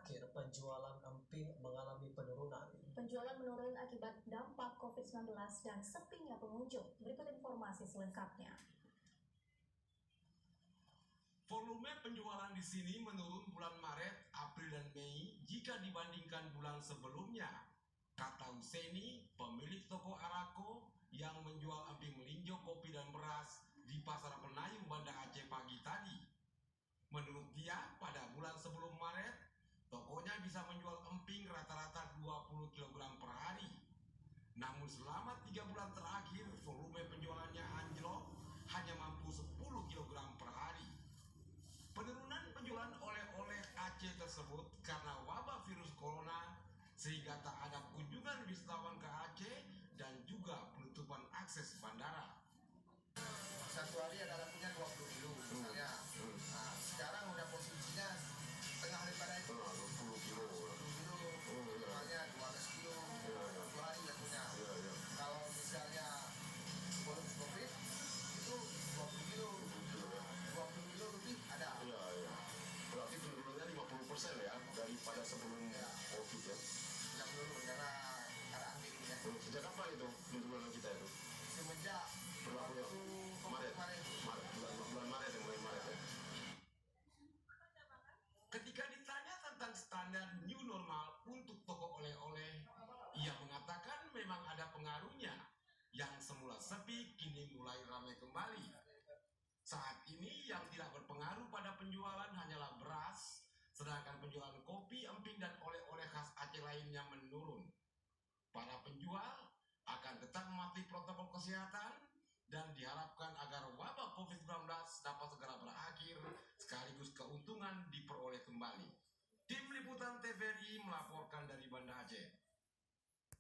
terakhir, penjualan emping mengalami penurunan. Penjualan menurun akibat dampak COVID-19 dan sepinya pengunjung. Berikut informasi selengkapnya. Volume penjualan di sini menurun bulan Maret, April, dan Mei jika dibandingkan bulan sebelumnya, kata Huseni, pemilik toko Arako yang menjual emping melinjo, kopi, dan beras di Pasar Penayu, Banda Aceh pagi tadi. Menurut dia, pada bulan sebelum Maret, tokonya bisa menjual emping rata-rata 20 kg per hari. Namun selama 3 bulan terakhir, volume penjualannya anjlok, hanya mampu 10 kg per hari. Penurunan penjualan oleh-oleh Aceh tersebut karena wabah virus corona, sehingga tak ada kunjungan wisatawan ke Aceh dan juga penutupan akses bandara. Satu hari adalah punya 20 kilo misalnya. Nah, sekarang udah posisinya setengah daripada itu. 20 kilo. Misalnya 12 kilo. 2 hari yang punya. Kalau misalnya bonus COVID itu 20 kilo. 20 kilo lebih ada. Iya. Berarti penurunannya 50% ya daripada sebelum COVID ya. Yang menurun karena keadaan ini ya. Sejak kapan itu penurunan kita itu? Semenjak berlaku Maret. Bulan Maret ya, mulai Maret ya. Ketika ditanya tentang standar new normal untuk toko oleh-oleh, ia mengatakan memang ada pengaruhnya. Yang semula sepi kini mulai ramai kembali. Saat ini yang tidak berpengaruh pada penjualan hanyalah beras, sedangkan penjualan kopi, emping, dan oleh-oleh khas Aceh lainnya menurun. Para penjual akan tetap mematuhi protokol kesehatan dan diharapkan agar wabah COVID-19 dapat segera berakhir sekaligus keuntungan diperoleh kembali.